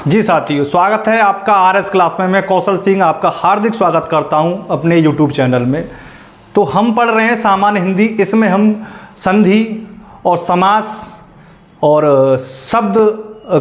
जी साथियों, स्वागत है आपका आरएस क्लास में। मैं कौशल सिंह आपका हार्दिक स्वागत करता हूं अपने यूट्यूब चैनल में। तो हम पढ़ रहे हैं सामान्य हिंदी। इसमें हम संधि और समास और शब्द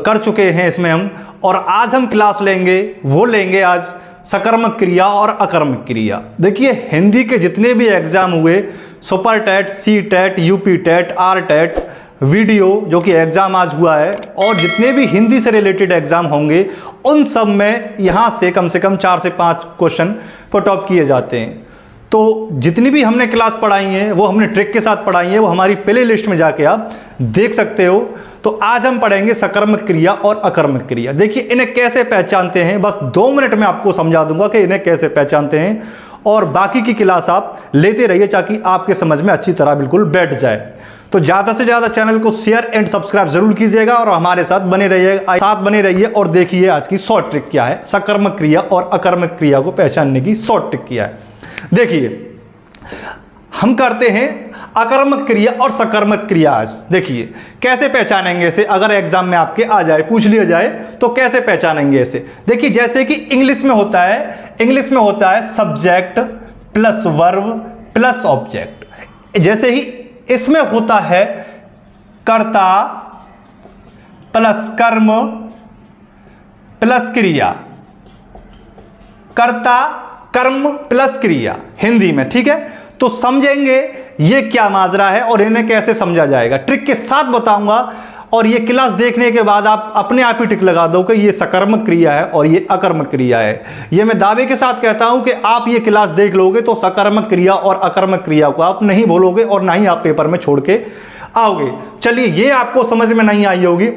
कर चुके हैं इसमें हम। और आज हम क्लास लेंगे आज सकर्मक क्रिया और अकर्मक क्रिया। देखिए, हिंदी के जितने भी एग्ज़ाम हुए, super TET, C TET, UP TET, R TET, video जो कि एग्ज़ाम आज हुआ है, और जितने भी हिंदी से रिलेटेड एग्ज़ाम होंगे उन सब में यहाँ से कम 4 से 5 क्वेश्चन पुट ऑफ किए जाते हैं। तो जितनी भी हमने क्लास पढ़ाई हैं वो हमने ट्रिक के साथ पढ़ाई हैं, वो हमारी प्ले लिस्ट में जाके आप देख सकते हो। तो आज हम पढ़ेंगे सकर्मक क्रिया और अकर्मक क्रिया। देखिए, इन्हें कैसे पहचानते हैं, बस 2 मिनट में आपको समझा दूंगा कि इन्हें कैसे पहचानते हैं, और बाकी की क्लास आप लेते रहिए ताकि आपके समझ में अच्छी तरह बिल्कुल बैठ जाए। तो ज़्यादा से ज़्यादा चैनल को शेयर एंड सब्सक्राइब जरूर कीजिएगा और हमारे साथ बने रहिए और देखिए आज की शॉर्ट ट्रिक क्या है, सकर्मक क्रिया और अकर्मक क्रिया को पहचानने की शॉर्ट ट्रिक क्या है। देखिए, हम करते हैं अकर्मक क्रिया और सकर्मक क्रिया। आज देखिए कैसे पहचानेंगे इसे। अगर एग्जाम में आपके आ जाए, पूछ लिया जाए, तो कैसे पहचानेंगे इसे। देखिए, जैसे कि इंग्लिश में होता है subject plus verb plus object. जैसे ही इसमें होता है कर्ता प्लस कर्म प्लस क्रिया, कर्ता कर्म प्लस क्रिया हिंदी में। ठीक है, तो समझेंगे ये क्या माजरा है और इन्हें कैसे समझा जाएगा। ट्रिक के साथ बताऊंगा, और ये क्लास देखने के बाद आप अपने आप ही टिक लगा दो कि ये सकर्मक क्रिया है और ये अकर्मक क्रिया है। ये मैं दावे के साथ कहता हूं कि आप ये क्लास देख लोगे तो सकर्मक क्रिया और अकर्मक क्रिया को आप नहीं भूलोगे और ना ही आप पेपर में छोड़ के आओगे। चलिए, ये आपको समझ में नहीं आई होगी,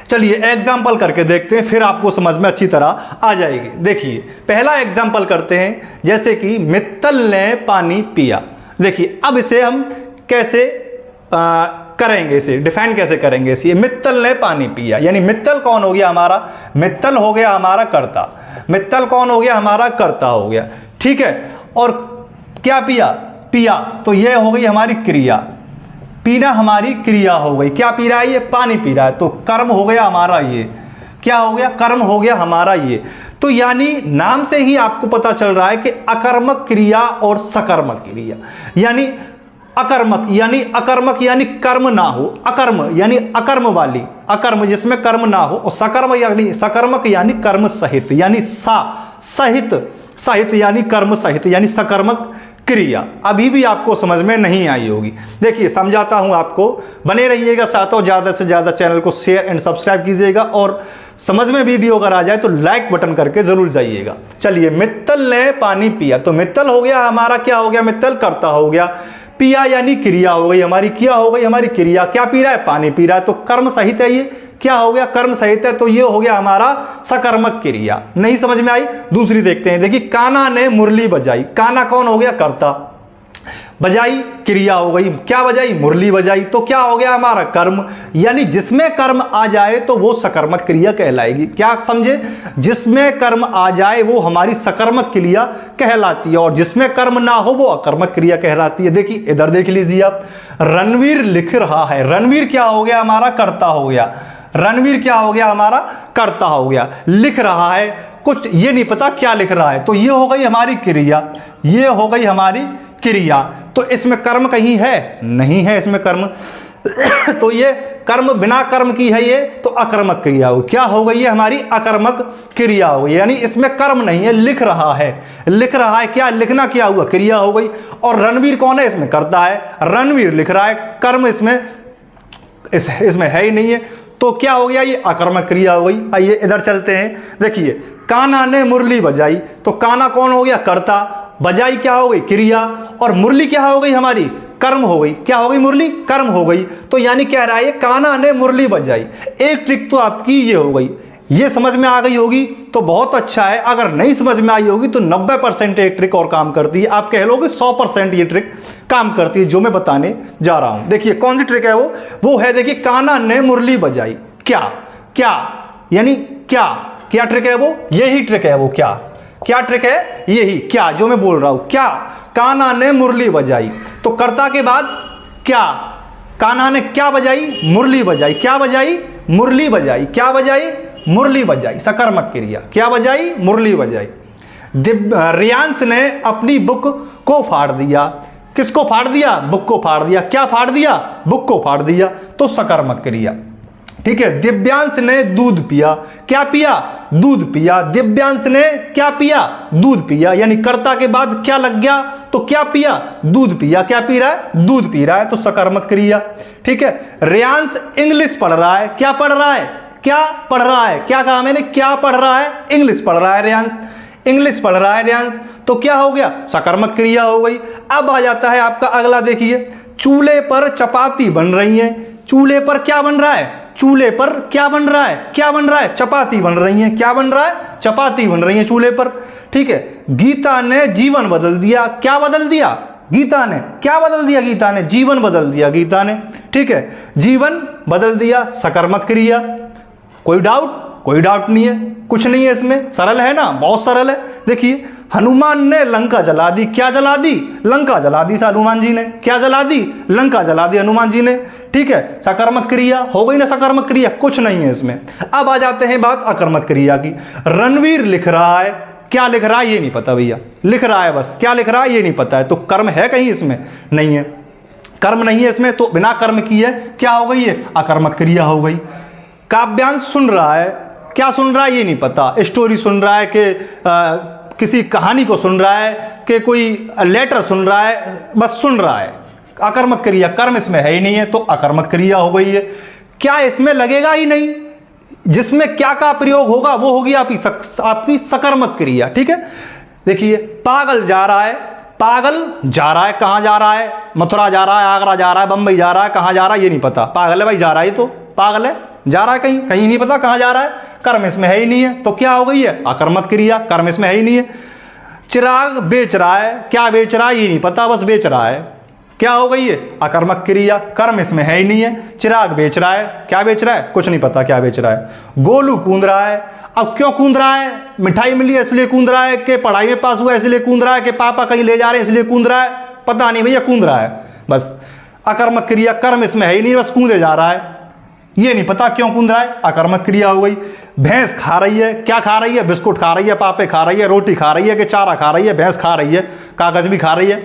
चलिए एग्जाम्पल करके देखते हैं, फिर आपको समझ में अच्छी तरह आ जाएगी। देखिए, पहला एग्जाम्पल करते हैं, जैसे कि मित्तल ने पानी पिया। देखिए, अब इसे हम कैसे करेंगे, इसे डिफाइन कैसे करेंगे। इसे मित्तल ने पानी पिया, यानी मित्तल कौन हो गया हमारा, मित्तल हो गया हमारा कर्ता। मित्तल कौन हो गया हमारा, कर्ता हो गया। ठीक है, और क्या पिया, पिया, तो यह हो गई हमारी क्रिया। पीना हमारी क्रिया हो गई। क्या पी रहा है, ये पानी पी रहा है, तो कर्म हो गया हमारा ये। क्या हो गया, कर्म हो गया हमारा ये। तो यानी नाम से ही आपको पता चल रहा है कि अकर्मक क्रिया और सकर्मक क्रिया, यानी अकर्मक यानी कर्म ना हो, अकर्म यानी अकर्म वाली, अकर्म जिसमें कर्म ना हो, और सकर्मक यानी कर्म सहित, यानी सहित यानी कर्म सहित, यानी सकर्मक क्रिया। अभी भी आपको समझ में नहीं आई होगी। देखिए, समझाता हूं आपको, बने रहिएगा साथों। ज़्यादा से ज़्यादा चैनल को शेयर एंड सब्सक्राइब कीजिएगा, और समझ में वीडियो अगर आ जाए तो लाइक बटन करके जरूर जाइएगा। चलिए, मित्तल ने पानी पिया, तो मित्तल हो गया हमारा, क्या हो गया, मित्तल कर्ता हो गया। पिया यानी क्रिया हो गई हमारी, क्या हो गई हमारी क्रिया। क्या पी रहा है, पानी पी रहा है, तो कर्म सहित है ये। क्या हो गया, कर्म सहित है, तो ये हो गया हमारा सकर्मक क्रिया। नहीं समझ में आई, दूसरी देखते हैं। देखिए, कान्हा ने मुरली बजाई। कान्हा कौन हो गया, कर्ता। बजाई क्रिया हो गई, क्या बजाई, मुरली बजाई, तो क्या हो गया हमारा, कर्म। यानी जिसमें कर्म आ जाए तो वो सकर्मक क्रिया कहलाएगी। क्या समझे, जिसमें कर्म आ जाए वो हमारी सकर्मक क्रिया कहलाती है, और जिसमें कर्म ना हो वो अकर्मक क्रिया कहलाती है। देखिए, इधर देख लीजिए आप, रणवीर लिख रहा है। रणवीर क्या हो गया हमारा, कर्ता हो गया। रणवीर क्या हो गया हमारा, कर्ता हो गया। लिख रहा है, कुछ ये नहीं पता क्या लिख रहा है, तो ये हो गई हमारी क्रिया, ये हो गई हमारी क्रिया। तो इसमें कर्म कहीं है, नहीं है इसमें कर्म तो ये कर्म बिना कर्म की है ये, तो अकर्मक क्रिया हो। क्या हो गई है हमारी, अकर्मक क्रिया हो गई, यानी इसमें कर्म नहीं है, लिख रहा है। लिख रहा है, क्या लिखना, क्या हुआ, क्रिया हो गई। और रणवीर कौन है, इसमें कर्ता है, रणवीर लिख रहा है, कर्म इसमें है ही नहीं है, तो क्या हो गया, ये अकर्मक क्रिया हो गई। आइए इधर चलते हैं। देखिए, कान्हा ने मुरली बजाई, तो कान्हा कौन हो गया, कर्ता। बजाई क्या हो गई, क्रिया, और मुरली क्या हो गई हमारी, कर्म हो गई। क्या हो गई, मुरली कर्म हो गई। तो यानी कह रहा है कान्हा ने मुरली बजाई। एक ट्रिक तो आपकी ये हो गई, ये समझ में आ गई होगी तो बहुत अच्छा है। अगर नहीं समझ में आई होगी तो 90% एक ट्रिक और काम करती है। आप कह लोगे 100% ये ट्रिक काम करती है जो मैं बताने जा रहा हूं। देखिए, कौन सी ट्रिक है वो है, देखिए, कान्हा ने मुरली बजाई। क्या यानी क्या ट्रिक है वो, यही ट्रिक है वो। क्या ट्रिक है, यही क्या जो मैं बोल रहा हूं। क्या, कान्हा ने मुरली बजाई, तो कर्ता के बाद क्या, कान्हा ने क्या बजाई, मुरली बजाई। क्या बजाई, मुरली बजाई। क्या बजाई, मुरली बजाई, सकर्मक क्रिया। क्या बजाई? मुरली बजाई। रियांश ने अपनी बुक को फाड़ दिया। किसको फाड़ दिया? बुक को फाड़ दिया। क्या फाड़ दिया? बुक को फाड़ दिया, तो सकर्मक क्रिया। ठीक है। दिव्यांश ने दूध पिया। क्या पिया? दूध पिया। दिव्यांश ने क्या पिया? दूध पिया। यानी कर्ता के बाद क्या लग गया? तो क्या पिया? दूध पिया। क्या पी रहा है? दूध पी रहा है, तो सकर्मक क्रिया। ठीक है। रियांश इंग्लिश पढ़ रहा है। क्या पढ़ रहा है? क्या पढ़ रहा है? क्या कहा मैंने? क्या पढ़ रहा है? इंग्लिश पढ़ रहा है रियांश। इंग्लिश पढ़ रहा है रियांश, तो क्या हो गया? सकर्मक क्रिया हो गई। अब आ जाता है आपका अगला, देखिए, चूल्हे पर चपाती बन रही है। चूल्हे पर क्या बन रहा है? चूल्हे पर क्या बन रहा है? क्या बन रहा है? चपाती बन रही है। क्या बन रहा है? चपाती बन रही है चूल्हे पर। ठीक है। गीता ने जीवन बदल दिया। क्या बदल दिया? गीता ने क्या बदल दिया? गीता ने जीवन बदल दिया। गीता ने, ठीक है, जीवन बदल दिया, सकर्मक क्रिया। कोई डाउट? कोई डाउट नहीं है, कुछ नहीं है इसमें, सरल है ना, बहुत सरल है। देखिए, हनुमान ने लंका जला दी। क्या जला दी? लंका जला दी हनुमान जी ने। क्या जला दी? लंका जला दी हनुमान जी ने। ठीक है। सकर्मक क्रिया हो गई ना, सकर्मक क्रिया, कुछ नहीं है इसमें। अब आ जाते हैं बात अकर्मक क्रिया की। रणवीर लिख रहा है। क्या लिख रहा है? ये नहीं पता भैया, लिख रहा है बस। क्या लिख रहा है? ये नहीं पता है। तो कर्म है कहीं इसमें? नहीं है, कर्म नहीं है इसमें, तो बिना कर्म किए क्या हो गई है? अकर्मक क्रिया हो गई। काव्यांश सुन रहा है। क्या सुन रहा है? ये नहीं पता। स्टोरी सुन रहा है कि किसी कहानी को सुन रहा है कि कोई लेटर सुन रहा है, बस सुन रहा है। अकर्मक क्रिया, कर्म इसमें है ही नहीं है, तो अकर्मक क्रिया हो गई है। क्या इसमें लगेगा ही नहीं? जिसमें क्या का प्रयोग होगा वो होगी आपकी सकर्मक क्रिया। ठीक है। देखिए, पागल जा रहा है। पागल जा रहा है, कहाँ जा रहा है? मथुरा जा रहा है, आगरा जा रहा है, बंबई जा रहा है, कहाँ जा रहा है? ये नहीं पता। पागल है भाई, जा रहा है, तो पागल है, जा रहा है कहीं, कहीं नहीं पता कहाँ जा रहा है। कर्म इसमें है ही नहीं है, तो क्या हो गई है? अकर्मक क्रिया। कर्म इसमें है ही नहीं है। चिराग बेच रहा है। क्या बेच रहा है? ये नहीं पता, बस बेच रहा है। क्या हो गई है? अकर्मक क्रिया। कर्म इसमें है ही नहीं है। चिराग बेच रहा है। क्या बेच रहा है? कुछ नहीं पता क्या बेच रहा है। गोलू कूद रहा है। अब क्यों कूद रहा है? मिठाई मिली है इसलिए कूद रहा है, कि पढ़ाई में पास हुआ इसलिए कूद रहा है, कि पापा कहीं ले जा रहे हैं इसलिए कूद रहा है? पता नहीं भैया, कूद रहा है बस। अकर्मक क्रिया। कर्म इसमें है ही नहीं, बस कूदे जा रहा है। ये नहीं पता क्यों कूद रहा है, अकर्मक क्रिया हो गई। भैंस खा रही है। क्या खा रही है? बिस्कुट खा रही है, पापे खा रही है, रोटी खा रही है, कि चारा खा रही है? भैंस खा रही है, कागज भी खा रही है।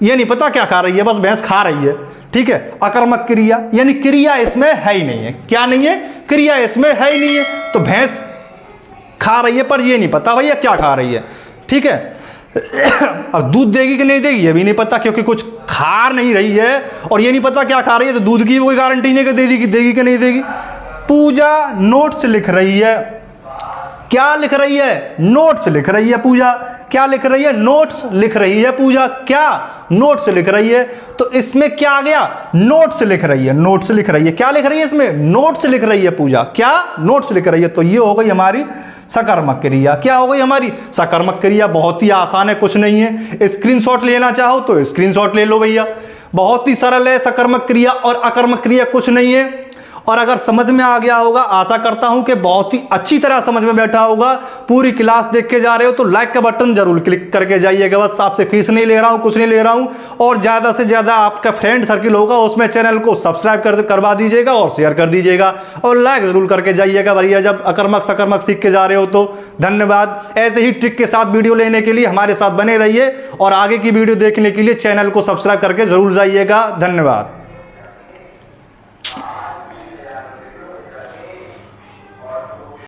ये नहीं पता क्या खा रही है, बस भैंस खा रही है। ठीक है। अकर्मक क्रिया, यानी क्रिया इसमें है ही नहीं है। क्या नहीं है? क्रिया इसमें है ही नहीं है। तो भैंस खा रही है, पर ये नहीं पता भैया क्या खा रही है। ठीक है। अब दूध देगी कि नहीं देगी ये भी नहीं पता, क्योंकि कुछ खा नहीं रही है, और ये नहीं पता क्या खा रही है, तो दूध की कोई गारंटी नहीं कि देगी कि नहीं देगी। पूजा नोट्स लिख रही है। क्या लिख रही है? नोट्स लिख रही है पूजा। क्या लिख रही है? नोट्स लिख रही है पूजा। क्या? नोट्स लिख रही है। तो इसमें क्या आ गया? नोट्स लिख रही है। नोट्स लिख रही है। क्या लिख रही है इसमें? नोट्स लिख रही है पूजा। क्या? नोट्स लिख रही है। तो ये हो गई हमारी सकर्मक क्रिया। क्या हो गई हमारी? सकर्मक क्रिया। बहुत ही आसान है, कुछ नहीं है। स्क्रीनशॉट लेना चाहो तो स्क्रीनशॉट ले लो भैया, बहुत ही सरल है। सकर्मक क्रिया और अकर्मक क्रिया कुछ नहीं है। और अगर समझ में आ गया होगा, आशा करता हूं कि बहुत ही अच्छी तरह समझ में बैठा होगा। पूरी क्लास देख के जा रहे हो तो लाइक का बटन जरूर क्लिक करके जाइएगा। बस आपसे फीस नहीं ले रहा हूं, कुछ नहीं ले रहा हूं। और ज्यादा से ज्यादा आपका फ्रेंड सर्किल होगा उसमें चैनल को सब्सक्राइब करवा दीजिएगा और शेयर कर दीजिएगा, और लाइक जरूर करके जाइएगा भैया जब अकर्मक सकर्मक सीख के जा रहे हो तो। धन्यवाद। ऐसे ही ट्रिक के साथ वीडियो लेने के लिए हमारे साथ बने रहिए, और आगे की वीडियो देखने के लिए चैनल को सब्सक्राइब करके जरूर जाइएगा। धन्यवाद।